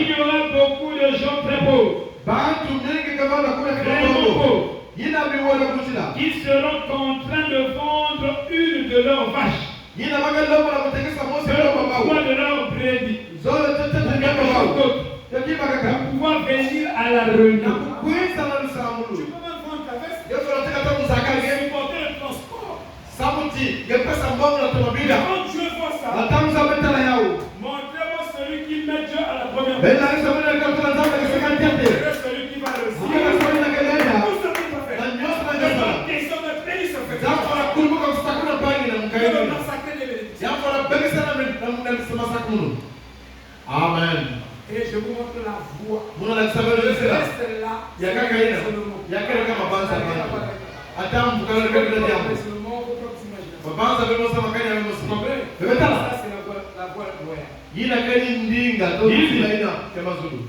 Il y aura beaucoup de gens très pauvres. Vraiment pauvres. Qui seront contraints de vendre une de leurs vaches. Le poids de leur brebis. Pour pouvoir venir à la réunion. Tu peux même vendre ta veste. Supporter le transport. Quand Dieu voit ça, montrez-moi celui qui met Dieu à la première place. Celui qui va réussir. Tout ce qu'il va faire. C'est pas question de payer ce fait. Amen. Et je vous montre la voie. Le reste là, il y a quelqu'un qui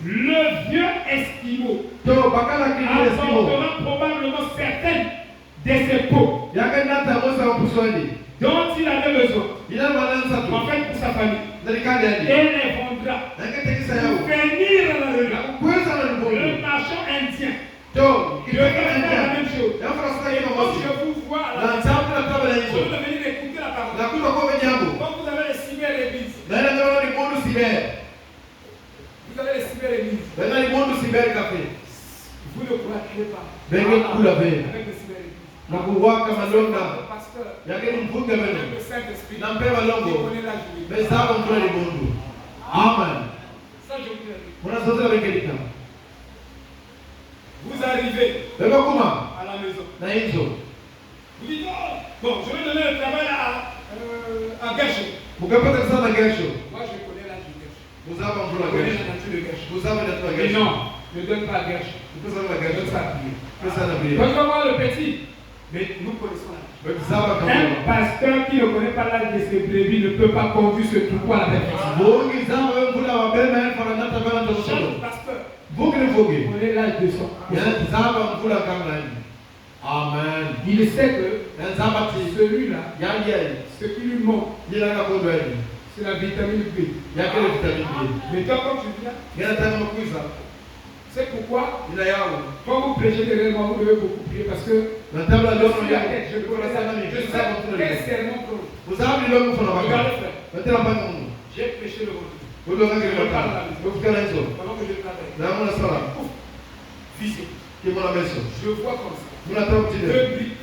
le vieux Esquimau apportera probablement certaines de ses peaux dont il avait besoin en fait pour sa famille et les vendra pour venir à la réunion. Le marchand indien devrait faire la même chose. Et quand je vous vois à la maison, vous devez venir écouter la parole. Quand vous avez les cyber-églises, vous avez les cyber-églises, vous ne croyez pas avec les cyber-églises. Parce que avec le Saint-Esprit, il connaît la justice. Amen. Ça, je vous le dis. Vous arrivez à la maison. Vous dites, oh, bon, je vais donner le travail à Gachou. Moi, je connais l'âge de Gachou. Je connais la nature de Gachou. Mais non, je ne donne pas à Gachou. Je donne ça à prier. Quand on va voir le petit, mais nous connaissons l'âge. Un pasteur qui ne connaît pas l'âge de ses brebis ne peut pas conduire ce troupeau à la perfection. Chaque pasteur connaît l'âge de son. Amen. Il sait que celui-là, ce qui lui manque, c'est la vitamine B. Mais toi, quand tu viens, c'est pourquoi, quand vous prêchez réellement, vous devez beaucoup prier parce que je sais quel serment regardez, frère. J'ai prêché le retour. Pendant que je travaille. Physique. Je vois comme ça. Deux briques.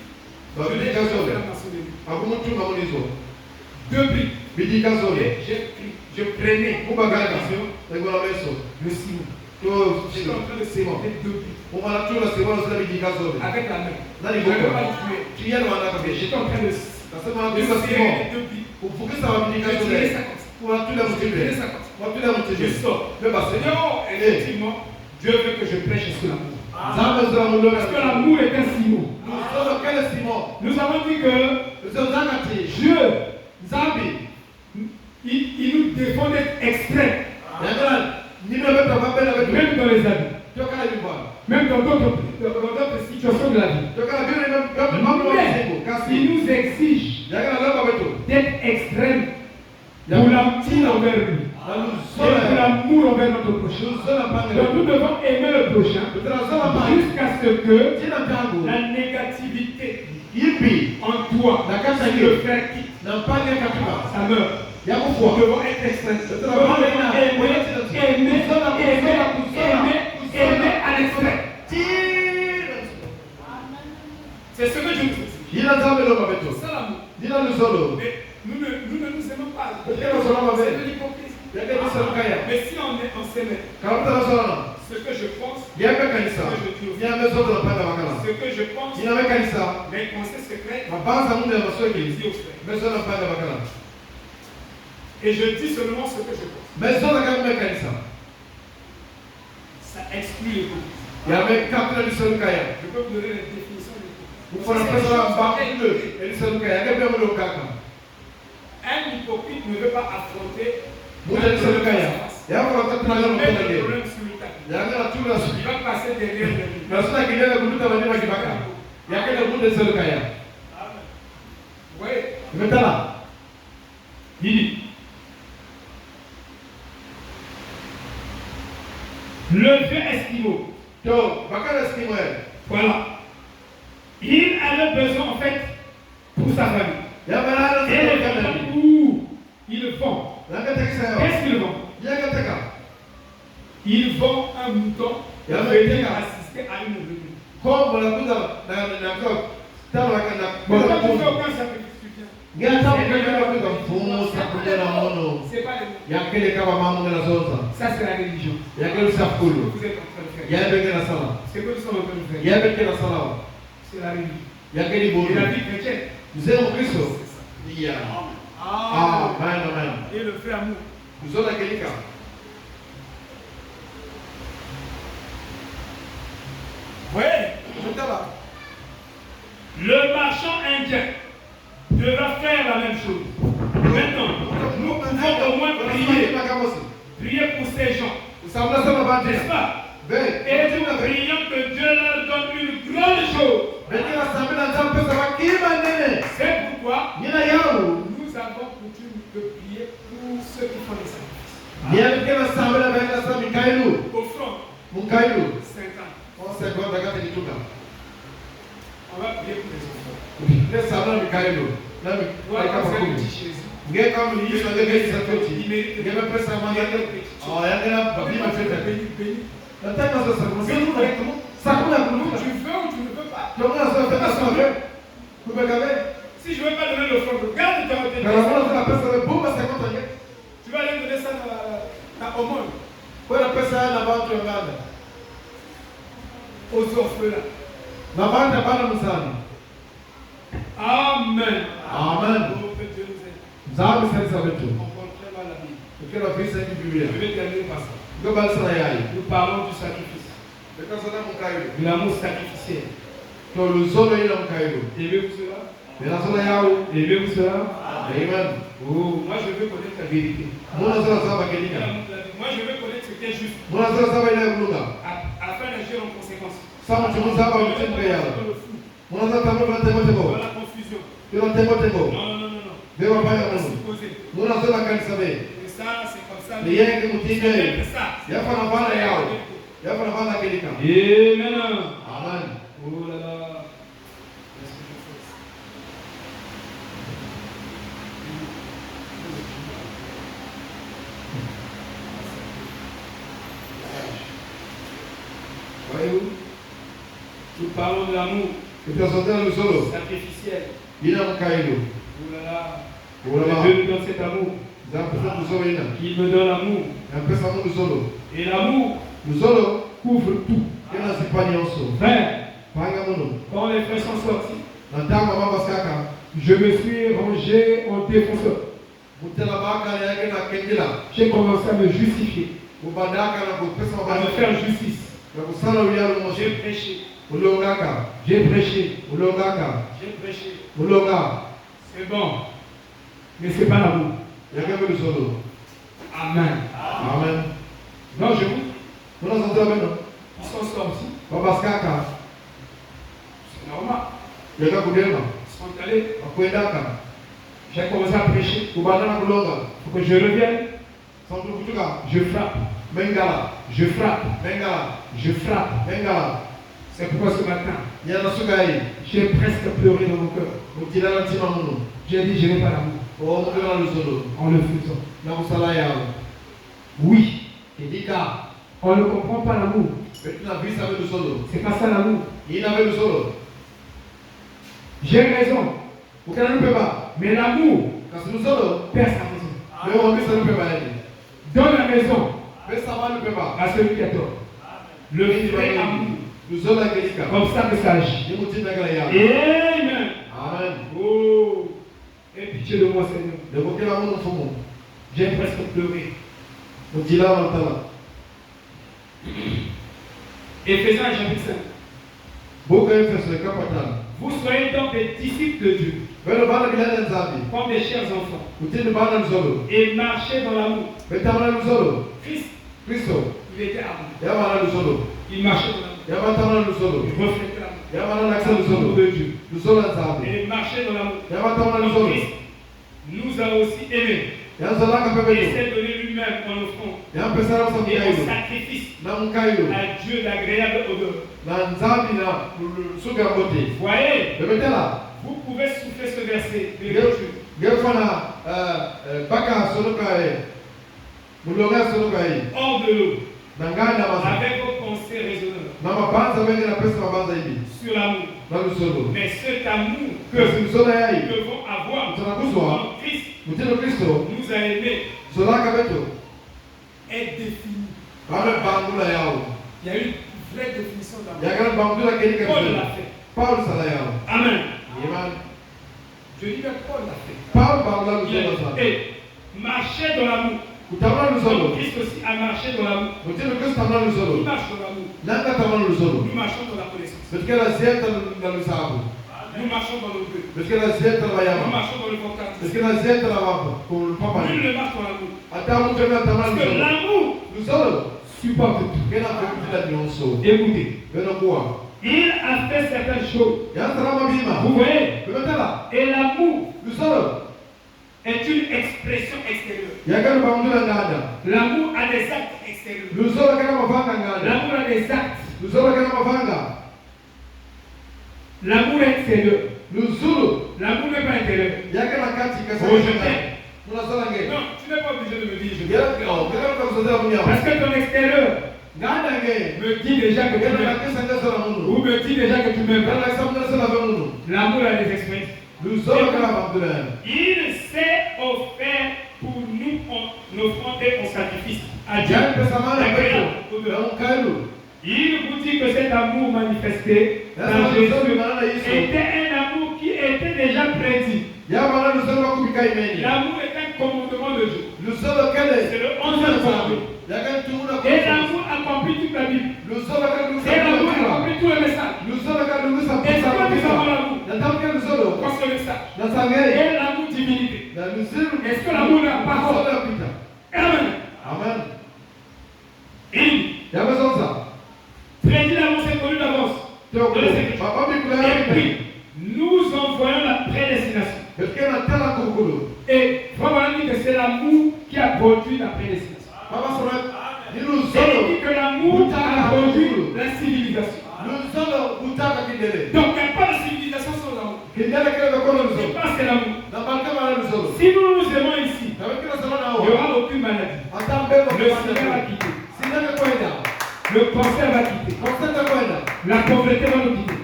Deux briques. Et je prenais le ciment. J'étais en train de cimenter deux briques. Avec la main. Je n'avais pas tué. J'étais en train de serrer les deux briques. Je tirais ça comme ça. Je sors. Effectivement, Dieu veut que je prêche sur l'amour. Parce que l'amour est un ciment. Nous avons dit que Dieu, il nous défend d'être extrait. Même dans les habits. Même dans d'autres situations de la vie. Mais il nous exige d'être extrême pour l'amour envers lui. Et pour l'amour envers notre prochain. Donc nous devons aimer le prochain jusqu'à ce que la négativité en toi, si le frère quitte, ça meurt. Nous devons être extrêmes. Nous devons aimer à l'extrême. C'est ce que je vous dis. C'est ça l'amour. Mais nous ne nous aimons pas. C'est de l'hypocrisie. Mais si on s'aimait, ce que je pense, ce que je dis aussi, ce que je pense, mes conseils secrets, je dis aux frères. Et je dis seulement ce que je pense. Ça exclut l'hypocrisie. Je peux vous donner les définitions de l'hypocrisie. Un hypocrite ne veut pas affronter le problème sur le tapis. Il va passer derrière lui. Oui. Il dit Le vieux Esquimau. Voilà. Il avait besoin en fait pour sa famille. Et où il vend. Qu'est-ce qu'il vend? Il vend un mouton pour venir assister à une réunion. Pourquoi tu fais aucun sacrifice? C'est pas les mots. Ça c'est la religion. Vous êtes en train de faire. C'est que nous sommes en train de faire. C'est la religion. Et la vie chrétienne. C'est ça. Amen. Et le fait amour. Voyez, le marchand indien devra faire la même chose. Maintenant, nous pouvons au moins prier pour ces gens. N'est-ce pas? Et nous prions que Dieu leur donne une grande chose. C'est pourquoi nous avons coutume de prier pour ceux qui font les sacrifices. Offrande. 50. On va prier pour les enfants. Si je ne veux pas donner l'offrande, regarde ta tu vas aller donner ça à Omon. Aux orphelins. Amen. Amen. On comprend très mal la Bible. Je vais terminer par ça. Nous parlons du sacrifice. De l'amour sacrificiel. Aimez-vous cela? Aimez-vous cela? Amen. Oh, moi je veux connaître la vérité. Moi je veux connaître ce qui est juste. Afin d'agir en conséquence. Dans la confusion. Non. Mais ça, c'est comme ça. Amen. Amen. Oh là là. Voyez-vous? Nous parlons de l'amour sacrificiel. Oh là là. Dieu nous donne cet amour. Il me donne l'amour. Et l'amour couvre tout. Quand les frères sont sortis, je me suis rangé en défenseur. J'ai commencé à me justifier, à me faire justice. J'ai prêché. J'ai prêché. C'est bon. Mais c'est pas l'amour. Amen. Non, je vous. Ils sont sortis. C'est normal. Ils sont allés. J'ai commencé à prêcher. Il faut que je revienne. Je frappe. Je frappe. C'est pourquoi ce matin, j'ai presque pleuré dans mon cœur. J'ai dit, je n'ai pas l'amour. En le faisant. Oui. On ne comprend pas l'amour. C'est pas ça l'amour. J'ai raison. Mais l'amour perd sa raison. Donne la raison à celui qui a tort. Le vrai amour. Comme ça que ça agit. Amen. Oh. Aie pitié de moi, Seigneur. J'ai presque pleuré. Éphésiens chapitre 5. Vous soyez donc des disciples de Dieu, comme des chers enfants, et marchez dans l'amour. Christ, il était amour. Il marchait dans l'amour. Il reflétait l'amour de Dieu. Et marchait dans l'amour. Christ nous a aussi aimés Il s'est donné lui-même en offrande et Et en sacrifice à Dieu d'agréable odeur. Voyez, vous pouvez souffler ce verset de l'écriture hors de l'eau, avec vos pensées raisonnantes sur l'amour. Mais cet amour que nous devons avoir en Christ nous a aimés est défini. Il y a une vraie définition d'amour. Paul l'a fait. Amen. Je dis que Paul l'a fait. Et marcher dans l'amour. Donc Christ aussi a marché dans l'amour. Il marche dans l'amour. Nous marchons dans la connaissance. Nous marchons dans le but. Nous marchons dans le contact. Nul ne marche dans l'amour. Parce que l'amour supporte tout. Écoutez. Il a fait certaines choses. Vous voyez? Et l'amour est une expression extérieure. L'amour a des actes extérieurs. L'amour a des actes. L'amour est extérieur. L'amour n'est pas intérieur. Oh, je t'aime. Non, tu n'es pas obligé de me dire je t'aime. Parce que ton extérieur me dit déjà que tu m'aimes. Ou me dit déjà que tu m'aimes. L'amour a des expressions. Il s'est offert pour nous en offrande et en sacrifice à Dieu. Il vous dit que cet amour manifesté dans Jésus était un amour qui était déjà prédit. L'amour est un commandement de Dieu. C'est le 11e commandement. Et l'amour accomplit toute la Bible. Et l'amour accomplit tout le message. Est-ce que nous avons l'amour dans ce message? Et l'amour divinité. Est-ce que l'amour n'a pas parole? Amen. Prédit l'amour, c'est connu d'avance. Et puis, nous envoyons la prédestination. Et Frère dit que c'est l'amour qui a produit la prédestination. Et il dit que l'amour a produit la civilisation. Donc, il n'y a pas de civilisation sans l'amour. C'est pas c'est l'amour. Si nous nous aimons ici, il n'y aura aucune maladie. Le sida va quitter. Le cancer va quitter. La pauvreté va nous quitter.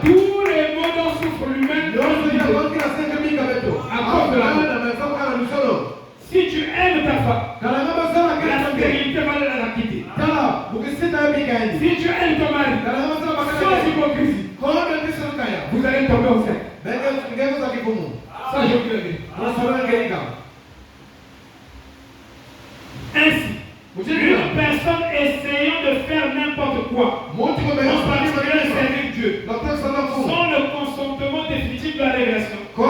Tous les maux dont souffre l'humain vont nous quitter. À cause de l'amour. Si tu aimes ta femme, la stérilité va la quitter. Si tu aimes ton mari, sans hypocrisie, vous allez tomber enceinte. Ça, je vous le dis. Ainsi, une personne essayant de faire n'importe quoi, en particulier servir Dieu, sans le consentement définitif de la révélation, vous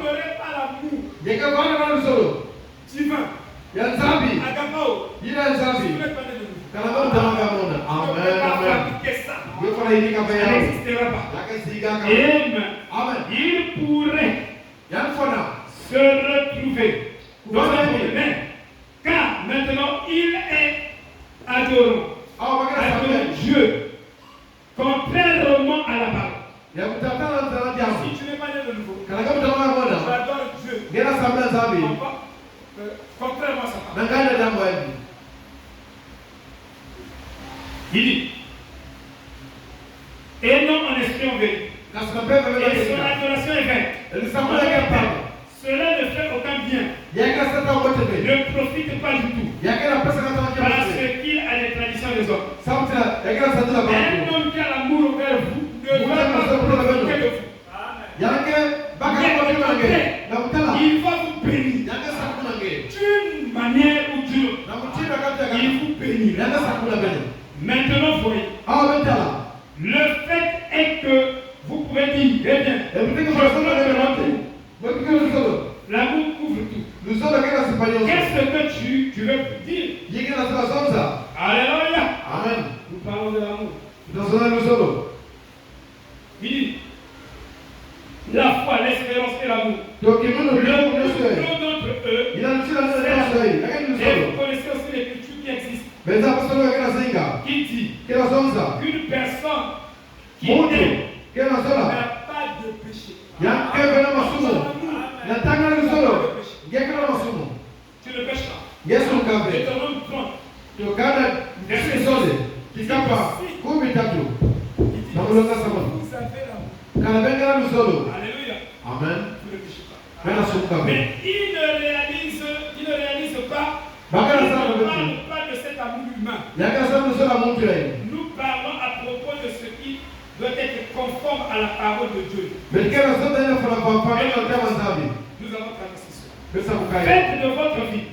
n'aurez pas l'amour divin. Agapao. Si vous n'êtes pas né de nous, vous ne pouvez pas pratiquer ça. Ça n'existera pas. Amen. Il pourrait se retrouver dans un problème. Car maintenant, il est adorant. Adorant Dieu. Contrairement à la parole. Si tu n'es pas né de nouveau, tu adores Dieu. Contrairement à sa parole. Il dit, et non en esprit en vérité. Et son adoration est vaine. Cela ne fait aucun bien. Ne profite pas du tout. Parce qu'il a les traditions des hommes. Un homme qui a l'amour envers vous ne va pas profiter de vous. Il va vous bénir. D'une manière ou d'une autre. Il vous bénira. Maintenant, voyez. Le fait est que vous pouvez dire, eh bien, l'amour couvre tout. Qu'est-ce que tu veux dire? Alléluia. Amen. Nous parlons de l'amour. Il dit, la foi, l'espérance et l'amour d'entre eux, et vous connaissez aussi l'écriture qui existe, qui dit qu'une personne qui n'a pas de péché. Tu ne pêches pas. Deutéronome 30. Verset 6. Vous avez l'amour. Alléluia. Amen. Vous ne péchez pas. Mais il ne réalise pas. Il ne parle pas de cet amour humain. Nous parlons à propos de ce qui doit être conforme à la parole de Dieu. Nous avons traversé ça. Faites de votre vie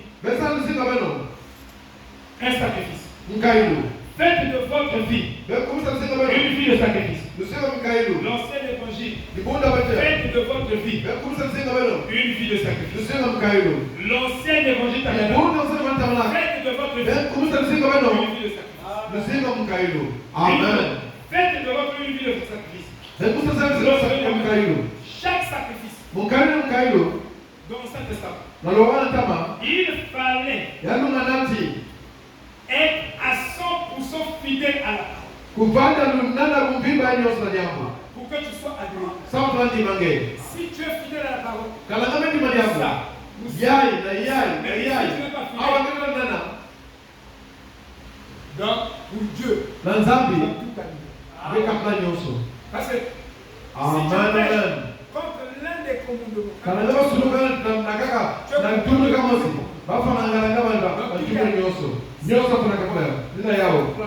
un sacrifice. Faites de votre vie une vie de sacrifice. L'ancien évangile. Faites de votre vie une vie de sacrifice. L'ancien évangile tabernacle. Faites de votre vie une vie de sacrifice. Amen. Faites de votre vie une vie de sacrifice. Chaque sacrifice dans l'Ancien Testament, il fallait être à 100% fidèle à la parole. Pour que tu sois agréé. Si tu es fidèle à la parole, ça. Donc, pour Dieu, parce que si tu pêches contre l'un des commandements,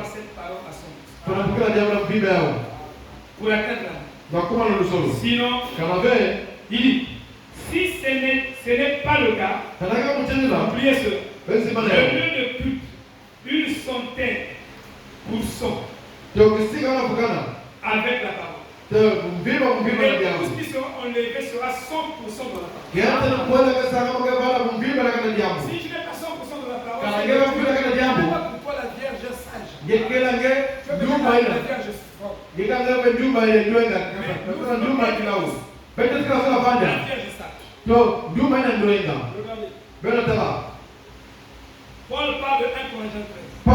cette parole à son pour atteindre l'amour. Sinon, il dit, si ce n'est pas le cas, oubliez cela. Le lieu de culte, une centaine % avec la parole. Mais tout ce qui sera enlevé sera 100% de la parole. Si tu n'es pas 100% de la parole, tu n'es pas pour toi la Vierge sage. Tu es la Vierge forte. La Vierge sage. Regardez. Paul parle de 1 Corinthiens 13.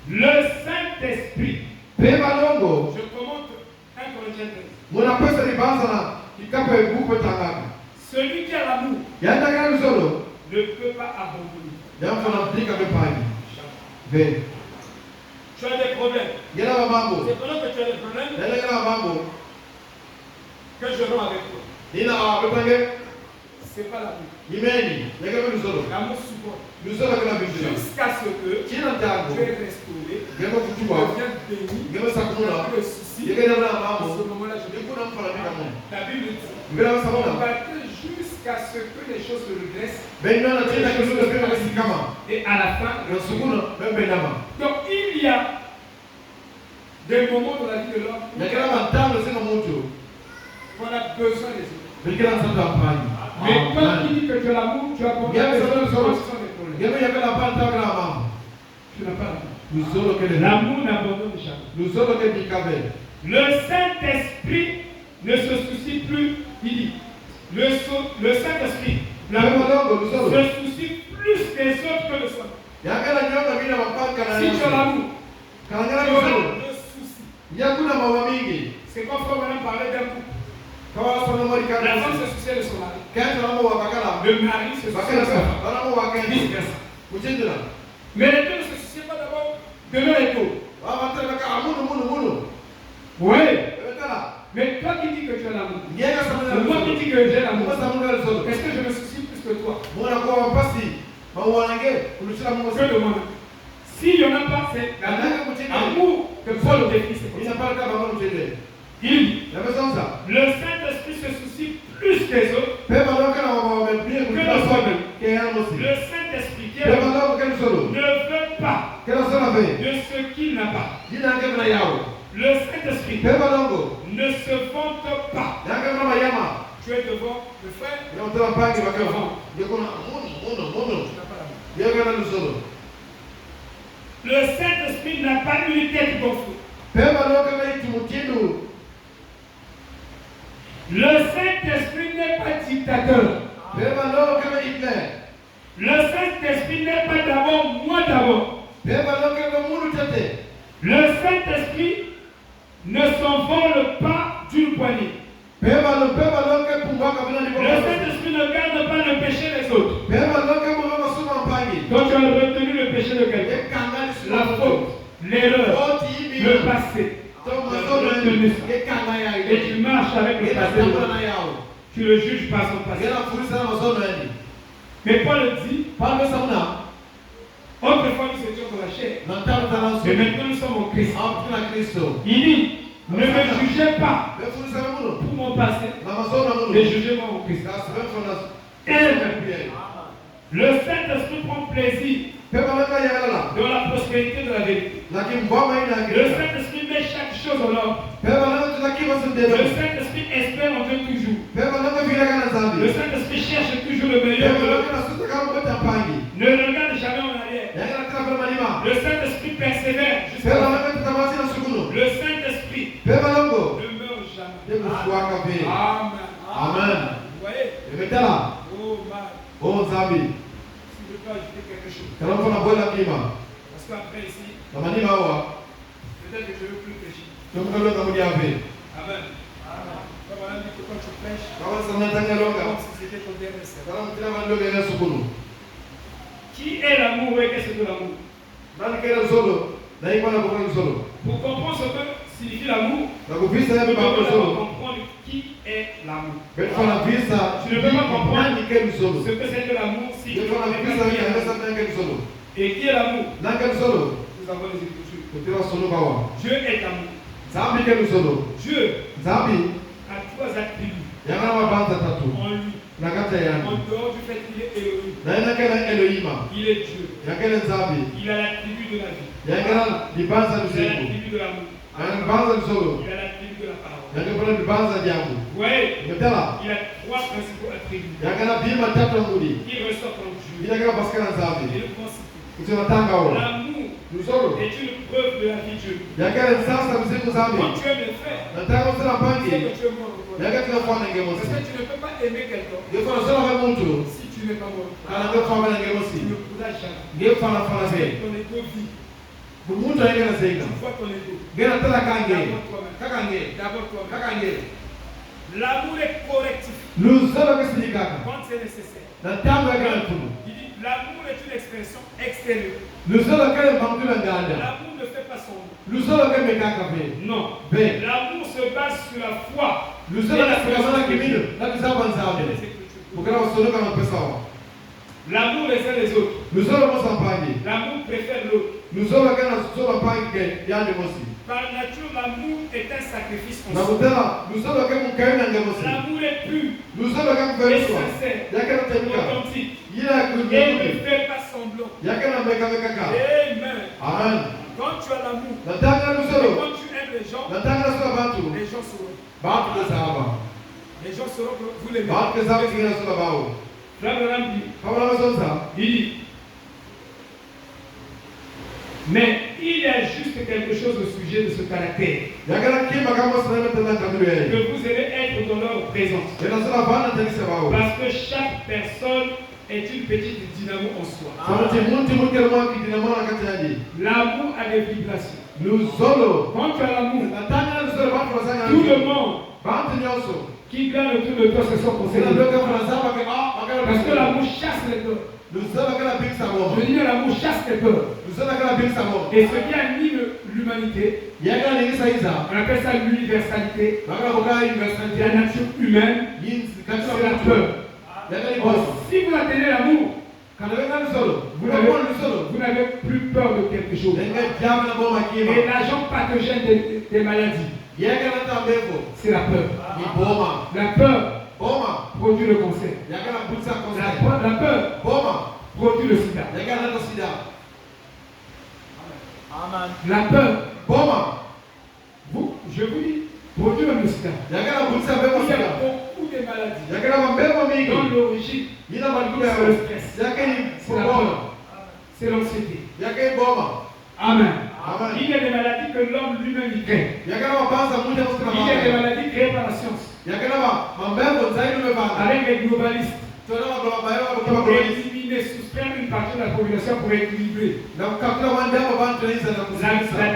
Le Saint-Esprit. Je commente 1 Corinthiens 13. Celui qui a l'amour ne peut pas abandonner. Tu as des problèmes. C'est pendant que tu as des problèmes que je romps avec toi. C'est pas l'amour. L'amour supporte. Jusqu'à ce que tu es restauré, tu deviens béni, tu n'as plus de soucis. À ce moment-là, je dis, la Bible dit, combattez jusqu'à ce que les choses se redressent. Et à la fin, donc il y a des moments dans la vie de l'homme qu'on a besoin des autres. Mais quand tu dis que tu as l'amour, tu as besoin des autres. Tu n'as pas l'amour. L'amour n'abandonne jamais. Le Saint-Esprit ne se soucie plus, il dit. Le Saint-Esprit se soucie plus des autres que le soi. Si tu as l'amour, tu auras le souci. C'est comme quand on parlait d'un couple. La femme se soucie de son mari. Le mari se soucie de sa femme. Mais les deux ne se soucient pas d'abord de leur époux. Oui. Mais toi qui dis que tu as l'amour, moi qui dis que j'ai l'amour, est-ce que je me soucie plus que toi? Que de moi. S'il n'y en a pas, c'est l'amour que Paul décrit. Il dit, le Saint-Esprit se soucie plus des autres que de soi-même. Le Saint-Esprit qui est là, ne veut pas de ce qu'il n'a pas. Le Saint-Esprit ne se vante pas. Tu es devant le frère, tu n'as pas l'amour. Le Saint-Esprit Saint-Esprit n'a pas une tête gonflée. Le Saint-Esprit n'est pas dictateur. Le Saint-Esprit n'est pas d'abord, moi d'abord. Le Saint-Esprit ne s'envole pas d'une poignée. Le Saint-Esprit ne garde pas le péché des autres. Quand tu as retenu le péché de quelqu'un, la faute, l'erreur, le passé, et tu marches avec le passé, tu le juges par son passé. Mais Paul dit, autrefois nous étions dans la chair, mais maintenant nous sommes en Christ. Il dit, ne me jugez pas pour mon passé, mais jugez-moi en Christ. Le Saint-Esprit prend plaisir dans la prospérité de la vérité. Le Saint-Esprit met chaque chose en ordre. Le Saint-Esprit espère en Dieu toujours. Le Saint-Esprit cherche toujours le meilleur. Ne regarde jamais en arrière. Le Saint-Esprit persévère jusqu'à la fin. Le Saint-Esprit ne meurt jamais. Amen. Vous voyez? Oh, Zabi. Si je peux ajouter quelque chose. Parce qu'après ici, peut-être que je ne veux plus prêcher. Amen. Comme on a dit que quand tu prêches, comme si c'était ton dernier sermon. Qui est l'amour et qu'est-ce que l'amour? Pour comprendre ce que signifie l'amour, tu dois comprendre qui est l'amour. Tu ne peux pas comprendre ce que c'est que l'amour si tu ne connais pas qui est l'amour. Et qui est l'amour? Nous avons les Écritures. Dieu est amour. Dieu a trois attributs en lui. En dehors du fait qu'il est Elohim, il est Dieu. Il a l'attribut de la vie. Il a l'attribut de l'amour. Il a l'attribut de la parole. Vous voyez, il a trois principaux attributs. Il ressort en Dieu. Et le constitue. L'amour est une preuve de la vie de Dieu. Quand tu aimes les frères, c'est que tu es mort. Parce que tu ne peux pas aimer quelqu'un si tu n'es pas mort. Tu ne pourras jamais. Ton ego vit. Tu vois ton ego. D'abord toi-même. L'amour est correctif quand c'est nécessaire. Il dit l'amour est une expression extérieure. L'amour ne fait pas son nom. Non. L'amour se base sur la foi. L'amour les uns les autres. L'amour préfère l'autre. Par nature, l'amour est un sacrifice en soi. L'amour est pur, est sincère, authentique. Et ne fait pas semblant. Amen. Quand tu as l'amour, et quand tu aimes les gens sauront. Les gens sauront que vous les mettez. Il dit, mais il y a juste quelque chose au sujet de ce caractère. Que vous allez être dans leur présence. Parce que chaque personne est une petite dynamo en soi. L'amour a des vibrations. Quand tu as l'amour, tout le monde qui gagne autour de toi se sont concernés. Parce que l'amour chasse les peurs. Je dis l'amour chasse les peurs. Et ce qui anime l'humanité, on appelle ça l'universalité. La nature humaine, c'est la peur. Or, si vous atteignez l'amour, vous n'avez plus peur de quelque chose. Et l'agent pathogène des maladies, c'est la peur. La peur produit le cancer. La peur produit le sida. La peur, je vous dis, produit le sida. Il y a beaucoup de maladies dont l'origine, c'est le stress, c'est la peur, c'est l'anxiété. Amen. Il y a des maladies que l'homme lui-même crée. Il y a des maladies créées par la science. Avec les globalistes. Pour éliminer, soustraire une partie de la population pour équilibrer la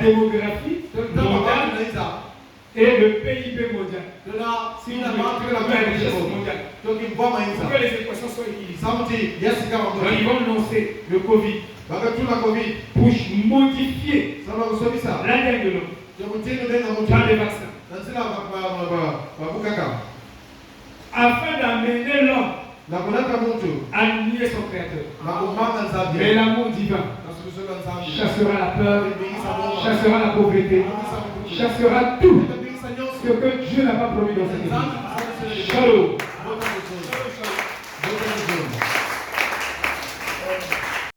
démographie mondiale et le PIB mondial. Si vous voulez la richesse mondiale. Pour que les équations soient équilibrées. Donc ils vont lancer le Covid pour modifier l'ADN de l'homme par les vaccins. Afin d'amener l'homme à nier son créateur. Mais l'amour divin chassera la peur, chassera la pauvreté, chassera tout ce que Dieu n'a pas promis dans cette vie. Shalom.